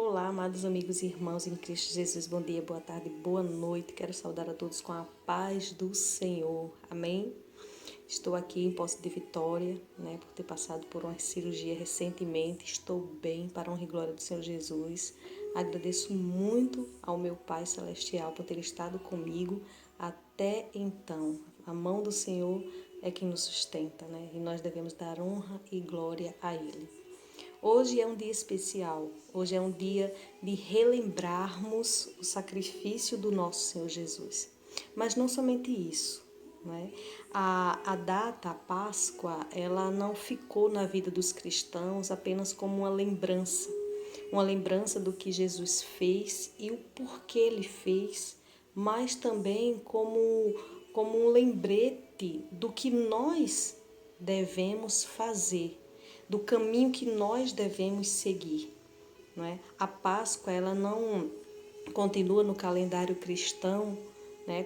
Olá, amados amigos e irmãos em Cristo Jesus, bom dia, boa tarde, boa noite. Quero saudar a todos com a paz do Senhor, amém? Estou aqui em posse de vitória, por ter passado por uma cirurgia recentemente. Estou bem, para a honra e glória do Senhor Jesus. Agradeço muito ao meu Pai Celestial por ter estado comigo até então. A mão do Senhor é quem nos sustenta, E nós devemos dar honra e glória a Ele. Hoje é um dia especial, hoje é um dia de relembrarmos o sacrifício do nosso Senhor Jesus. Mas não somente isso, A data, a Páscoa, ela não ficou na vida dos cristãos apenas como uma lembrança do que Jesus fez e o porquê Ele fez, mas também como um lembrete do que nós devemos fazer, do caminho que nós devemos seguir. A Páscoa, ela não continua no calendário cristão,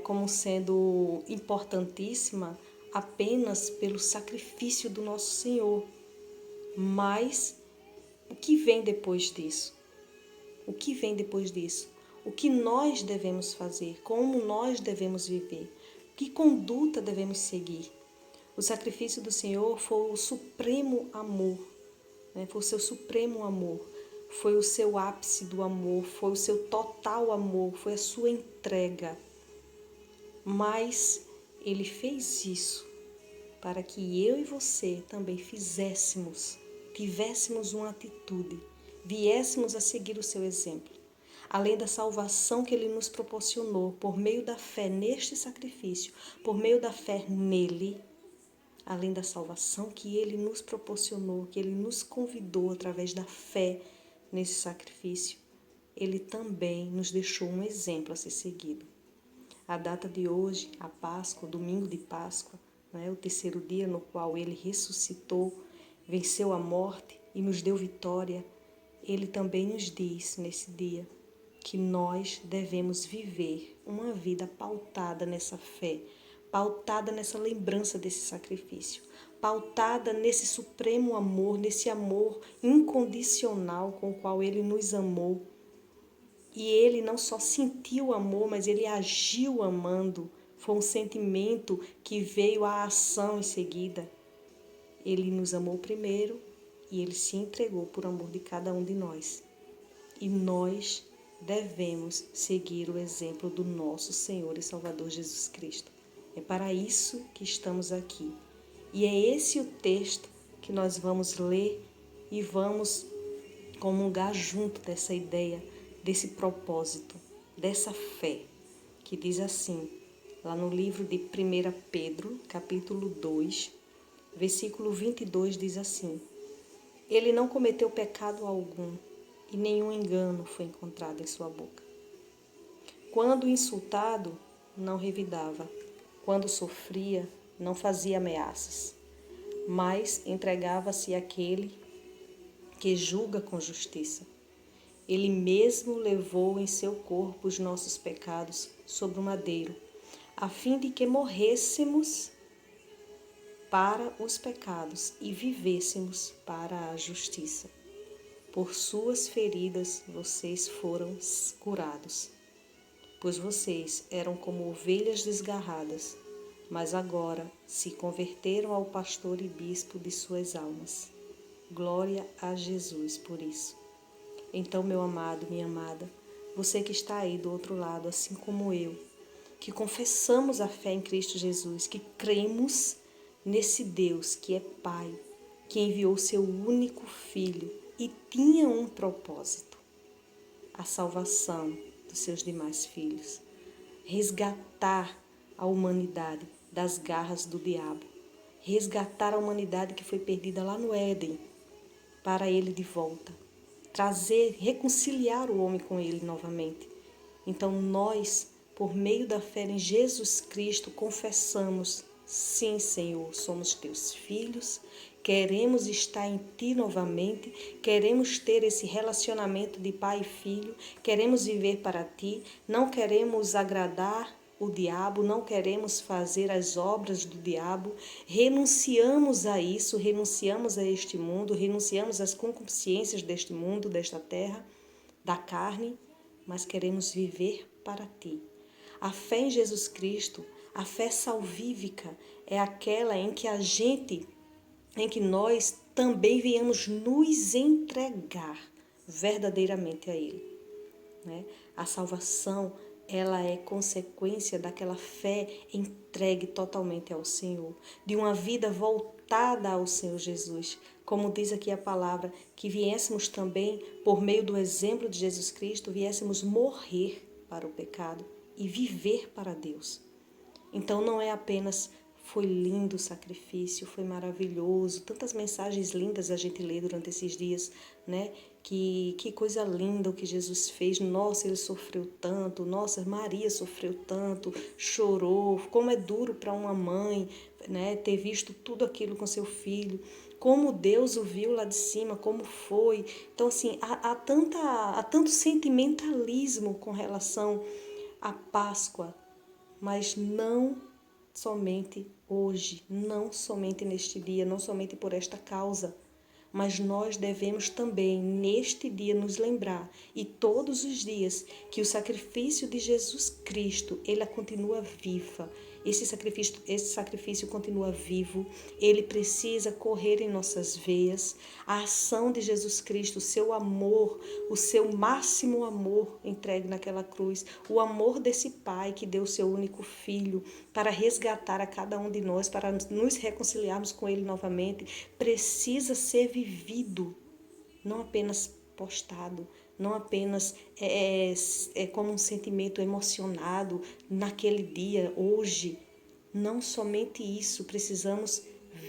como sendo importantíssima apenas pelo sacrifício do nosso Senhor. Mas o que vem depois disso? O que vem depois disso? O que nós devemos fazer? Como nós devemos viver? Que conduta devemos seguir? O sacrifício do Senhor foi o supremo amor, Foi o seu supremo amor, foi o seu ápice do amor, foi o seu total amor, foi a sua entrega. Mas Ele fez isso para que eu e você também tivéssemos uma atitude, viéssemos a seguir o seu exemplo. Além da salvação que Ele nos proporcionou por meio da fé neste sacrifício, por meio da fé nele, além da salvação que Ele nos proporcionou, que Ele nos convidou através da fé nesse sacrifício, Ele também nos deixou um exemplo a ser seguido. A data de hoje, a Páscoa, o domingo de Páscoa, o terceiro dia no qual Ele ressuscitou, venceu a morte e nos deu vitória, Ele também nos diz nesse dia que nós devemos viver uma vida pautada nessa fé, pautada nessa lembrança desse sacrifício, pautada nesse supremo amor, nesse amor incondicional com o qual Ele nos amou. E Ele não só sentiu amor, mas Ele agiu amando. Foi um sentimento que veio à ação em seguida. Ele nos amou primeiro e Ele se entregou por amor de cada um de nós. E nós devemos seguir o exemplo do nosso Senhor e Salvador Jesus Cristo. É para isso que estamos aqui. E é esse o texto que nós vamos ler e vamos comungar junto dessa ideia, desse propósito, dessa fé, que diz assim, lá no livro de 1 Pedro, capítulo 2, versículo 22, diz assim: Ele não cometeu pecado algum, e nenhum engano foi encontrado em sua boca. Quando insultado, não revidava. Quando sofria, não fazia ameaças, mas entregava-se àquele que julga com justiça. Ele mesmo levou em seu corpo os nossos pecados sobre o madeiro, a fim de que morrêssemos para os pecados e vivêssemos para a justiça. Por suas feridas vocês foram curados, pois vocês eram como ovelhas desgarradas, mas agora se converteram ao pastor e bispo de suas almas. Glória a Jesus por isso. Então, meu amado, minha amada, você que está aí do outro lado, assim como eu, que confessamos a fé em Cristo Jesus, que cremos nesse Deus que é Pai, que enviou seu único Filho e tinha um propósito: a salvação dos seus demais filhos, resgatar a humanidade das garras do diabo, resgatar a humanidade que foi perdida lá no Éden, para Ele de volta, reconciliar o homem com Ele novamente. Então nós, por meio da fé em Jesus Cristo, confessamos: sim, Senhor, somos teus filhos, queremos estar em Ti novamente, queremos ter esse relacionamento de pai e filho, queremos viver para Ti, não queremos agradar o diabo, não queremos fazer as obras do diabo, renunciamos a isso, renunciamos a este mundo, renunciamos às concupiscências deste mundo, desta terra, da carne, mas queremos viver para ti. A fé em Jesus Cristo, a fé salvífica, é aquela em que nós também viemos nos entregar verdadeiramente a Ele, né? A salvação, ela é consequência daquela fé entregue totalmente ao Senhor, de uma vida voltada ao Senhor Jesus. Como diz aqui a palavra, que viéssemos também, por meio do exemplo de Jesus Cristo, viéssemos morrer para o pecado e viver para Deus. Então não é apenas foi lindo o sacrifício, foi maravilhoso, tantas mensagens lindas a gente lê durante esses dias, né? Que coisa linda o que Jesus fez. Nossa, ele sofreu tanto. Nossa, Maria sofreu tanto, chorou. Como é duro para uma mãe, né, ter visto tudo aquilo com seu filho. Como Deus o viu lá de cima, como foi. Então, assim, há tanto sentimentalismo com relação à Páscoa, mas não somente hoje, não somente neste dia, não somente por esta causa, mas nós devemos também neste dia nos lembrar, e todos os dias, que o sacrifício de Jesus Cristo, ele continua viva. Esse sacrifício continua vivo, ele precisa correr em nossas veias. A ação de Jesus Cristo, o seu amor, o seu máximo amor entregue naquela cruz, o amor desse Pai que deu o seu único Filho para resgatar a cada um de nós, para nos reconciliarmos com Ele novamente, precisa ser vivido, não apenas postado, não apenas como um sentimento emocionado naquele dia, hoje. Não somente isso, precisamos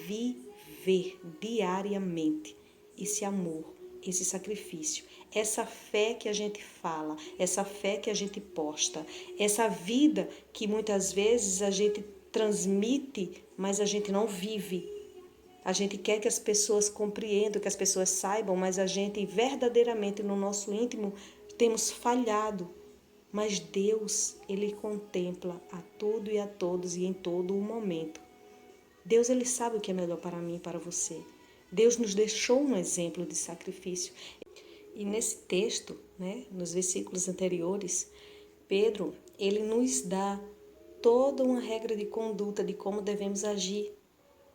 viver diariamente esse amor, esse sacrifício, essa fé que a gente fala, essa fé que a gente posta, essa vida que muitas vezes a gente transmite, mas a gente não vive. A gente quer que as pessoas compreendam, que as pessoas saibam, mas a gente verdadeiramente no nosso íntimo temos falhado. Mas Deus, Ele contempla a tudo e a todos e em todo o momento. Deus, Ele sabe o que é melhor para mim e para você. Deus nos deixou um exemplo de sacrifício. E nesse texto, né, nos versículos anteriores, Pedro, ele nos dá toda uma regra de conduta de como devemos agir.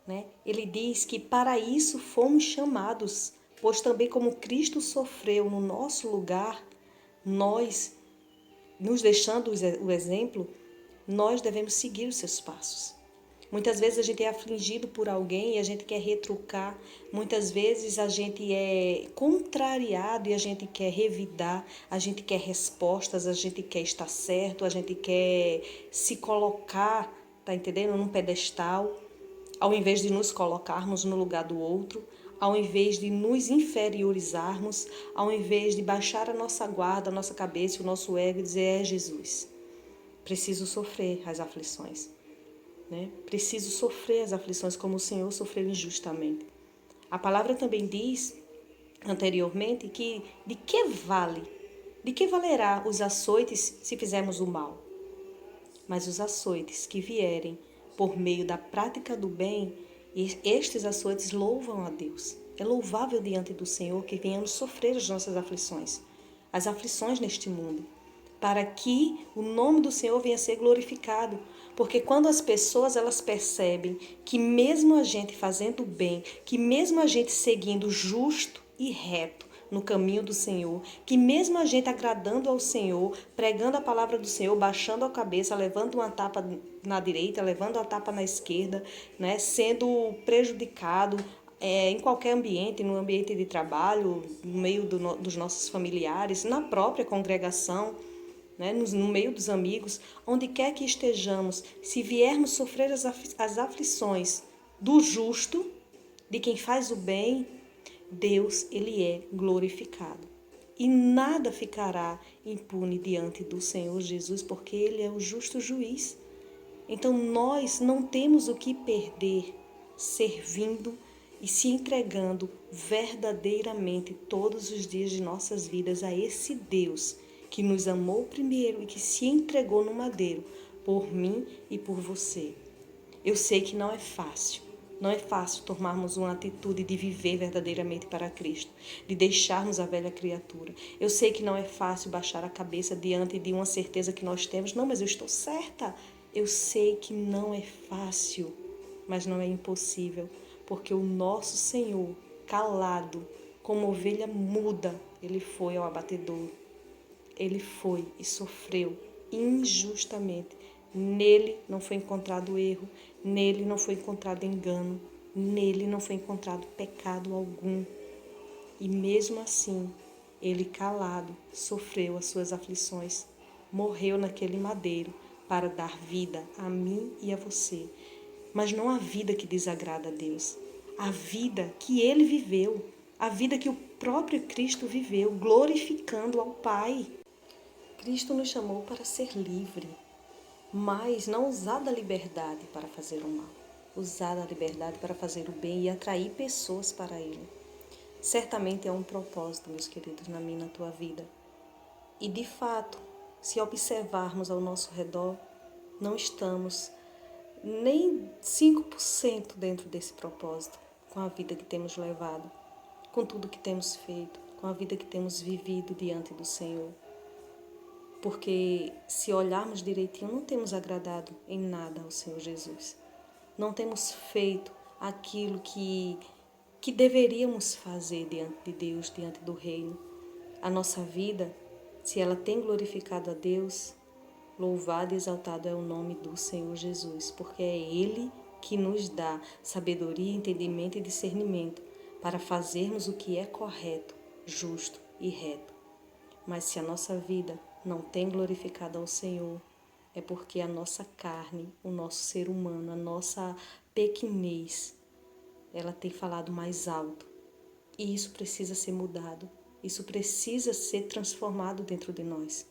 Né? Ele diz que para isso fomos chamados, pois também como Cristo sofreu no nosso lugar, nós, nos deixando o exemplo, nós devemos seguir os seus passos. Muitas vezes a gente é afligido por alguém e a gente quer retrucar. Muitas vezes a gente é contrariado e a gente quer revidar. A gente quer respostas, a gente quer estar certo, a gente quer se colocar, tá entendendo? Num pedestal, ao invés de nos colocarmos no lugar do outro, ao invés de nos inferiorizarmos, ao invés de baixar a nossa guarda, a nossa cabeça, o nosso ego e dizer, Jesus, preciso sofrer as aflições. Né? Preciso sofrer as aflições como o Senhor sofreu injustamente. A palavra também diz, anteriormente, que de que valerá os açoites se fizermos o mal? Mas os açoites que vierem por meio da prática do bem, estes açoites louvam a Deus. É louvável diante do Senhor que venhamos sofrer as nossas aflições, as aflições neste mundo, para que o nome do Senhor venha a ser glorificado. Porque quando as pessoas elas percebem que mesmo a gente fazendo bem, que mesmo a gente seguindo justo e reto no caminho do Senhor, que mesmo a gente agradando ao Senhor, pregando a palavra do Senhor, baixando a cabeça, levando uma tapa na direita, levando a tapa na esquerda, né, sendo prejudicado em qualquer ambiente, no ambiente de trabalho, no meio dos nossos familiares, na própria congregação, né, no meio dos amigos, onde quer que estejamos, se viermos sofrer as aflições do justo, de quem faz o bem, Deus, Ele é glorificado. E nada ficará impune diante do Senhor Jesus, porque Ele é o justo juiz. Então nós não temos o que perder servindo e se entregando verdadeiramente todos os dias de nossas vidas a esse Deus que nos amou primeiro e que se entregou no madeiro por mim e por você. Eu sei que não é fácil, Não é fácil tomarmos uma atitude de viver verdadeiramente para Cristo, de deixarmos a velha criatura. Eu sei que não é fácil baixar a cabeça diante de uma certeza que nós temos. Não, mas eu estou certa. Eu sei que não é fácil, mas não é impossível, porque o nosso Senhor, calado, como ovelha muda, ele foi ao abatedouro. Ele foi e sofreu injustamente. Nele não foi encontrado erro, nele não foi encontrado engano, nele não foi encontrado pecado algum. E mesmo assim, ele calado sofreu as suas aflições, morreu naquele madeiro para dar vida a mim e a você. Mas não a vida que desagrada a Deus, a vida que ele viveu, a vida que o próprio Cristo viveu, glorificando ao Pai. Cristo nos chamou para ser livre, mas não usar da liberdade para fazer o mal. Usar a liberdade para fazer o bem e atrair pessoas para Ele. Certamente é um propósito, meus queridos, na minha e na tua vida. E de fato, se observarmos ao nosso redor, não estamos nem 5% dentro desse propósito, com a vida que temos levado, com tudo que temos feito, com a vida que temos vivido diante do Senhor. Porque se olharmos direitinho, não temos agradado em nada ao Senhor Jesus. Não temos feito aquilo que deveríamos fazer diante de Deus, diante do reino. A nossa vida, se ela tem glorificado a Deus, louvado e exaltado é o nome do Senhor Jesus, porque é Ele que nos dá sabedoria, entendimento e discernimento para fazermos o que é correto, justo e reto. Mas se a nossa vida não tem glorificado ao Senhor, é porque a nossa carne, o nosso ser humano, a nossa pequenez, ela tem falado mais alto. E isso precisa ser mudado. Isso precisa ser transformado dentro de nós.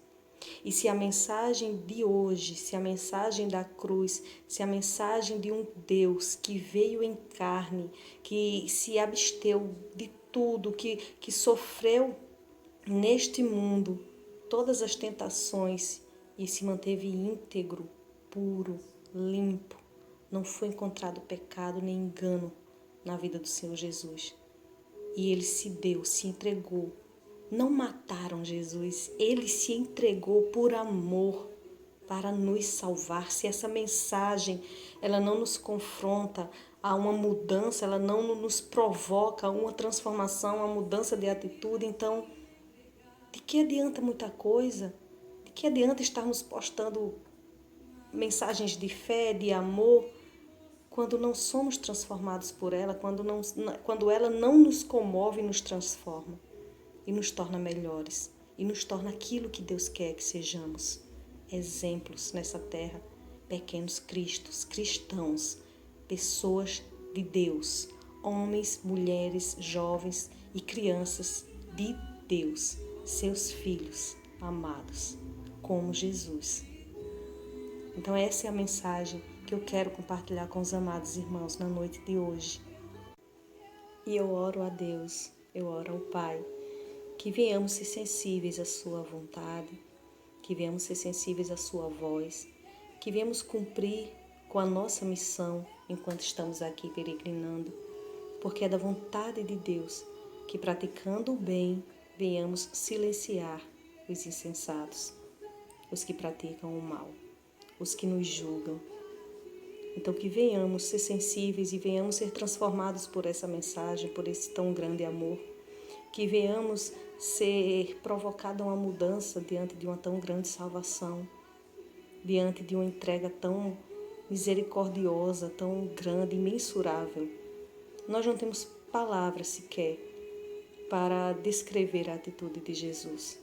E se a mensagem de hoje, se a mensagem da cruz, se a mensagem de um Deus que veio em carne, que se absteu de tudo, que sofreu neste mundo todas as tentações e se manteve íntegro, puro, limpo, não foi encontrado pecado nem engano na vida do Senhor Jesus. E ele se deu, se entregou. Não mataram Jesus, ele se entregou por amor para nos salvar. Se essa mensagem ela não nos confronta a uma mudança, ela não nos provoca a uma transformação, uma mudança de atitude, então de que adianta muita coisa? De que adianta estarmos postando mensagens de fé, de amor, quando não somos transformados por ela, quando ela não nos comove e nos transforma e nos torna melhores e nos torna aquilo que Deus quer que sejamos, exemplos nessa terra, pequenos cristos, cristãos, pessoas de Deus, homens, mulheres, jovens e crianças de Deus, seus filhos amados, como Jesus. Então essa é a mensagem que eu quero compartilhar com os amados irmãos na noite de hoje. E eu oro a Deus, eu oro ao Pai, que venhamos ser sensíveis à sua vontade, que venhamos ser sensíveis à sua voz, que venhamos cumprir com a nossa missão enquanto estamos aqui peregrinando, porque é da vontade de Deus que, praticando o bem, venhamos silenciar os insensatos, os que praticam o mal, os que nos julgam. Então que venhamos ser sensíveis e venhamos ser transformados por essa mensagem, por esse tão grande amor, que venhamos ser provocados a uma mudança diante de uma tão grande salvação, diante de uma entrega tão misericordiosa, tão grande, imensurável. Nós não temos palavras sequer para descrever a atitude de Jesus,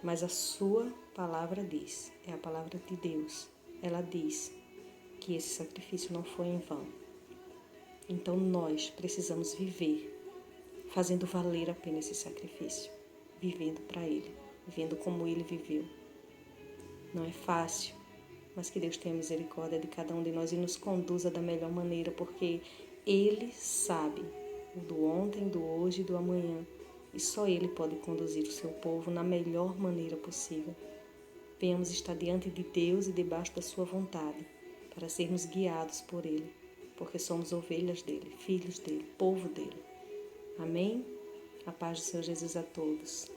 mas a sua palavra diz, é a palavra de Deus. Ela diz que esse sacrifício não foi em vão. Então nós precisamos viver fazendo valer a pena esse sacrifício, vivendo para Ele, vivendo como Ele viveu. Não é fácil, mas que Deus tenha misericórdia de cada um de nós e nos conduza da melhor maneira, porque Ele sabe o do ontem, do hoje e do amanhã, e só Ele pode conduzir o seu povo na melhor maneira possível. Venhamos estar diante de Deus e debaixo da sua vontade, para sermos guiados por Ele, porque somos ovelhas dele, filhos dele, povo dele. Amém? A paz do Senhor Jesus a todos.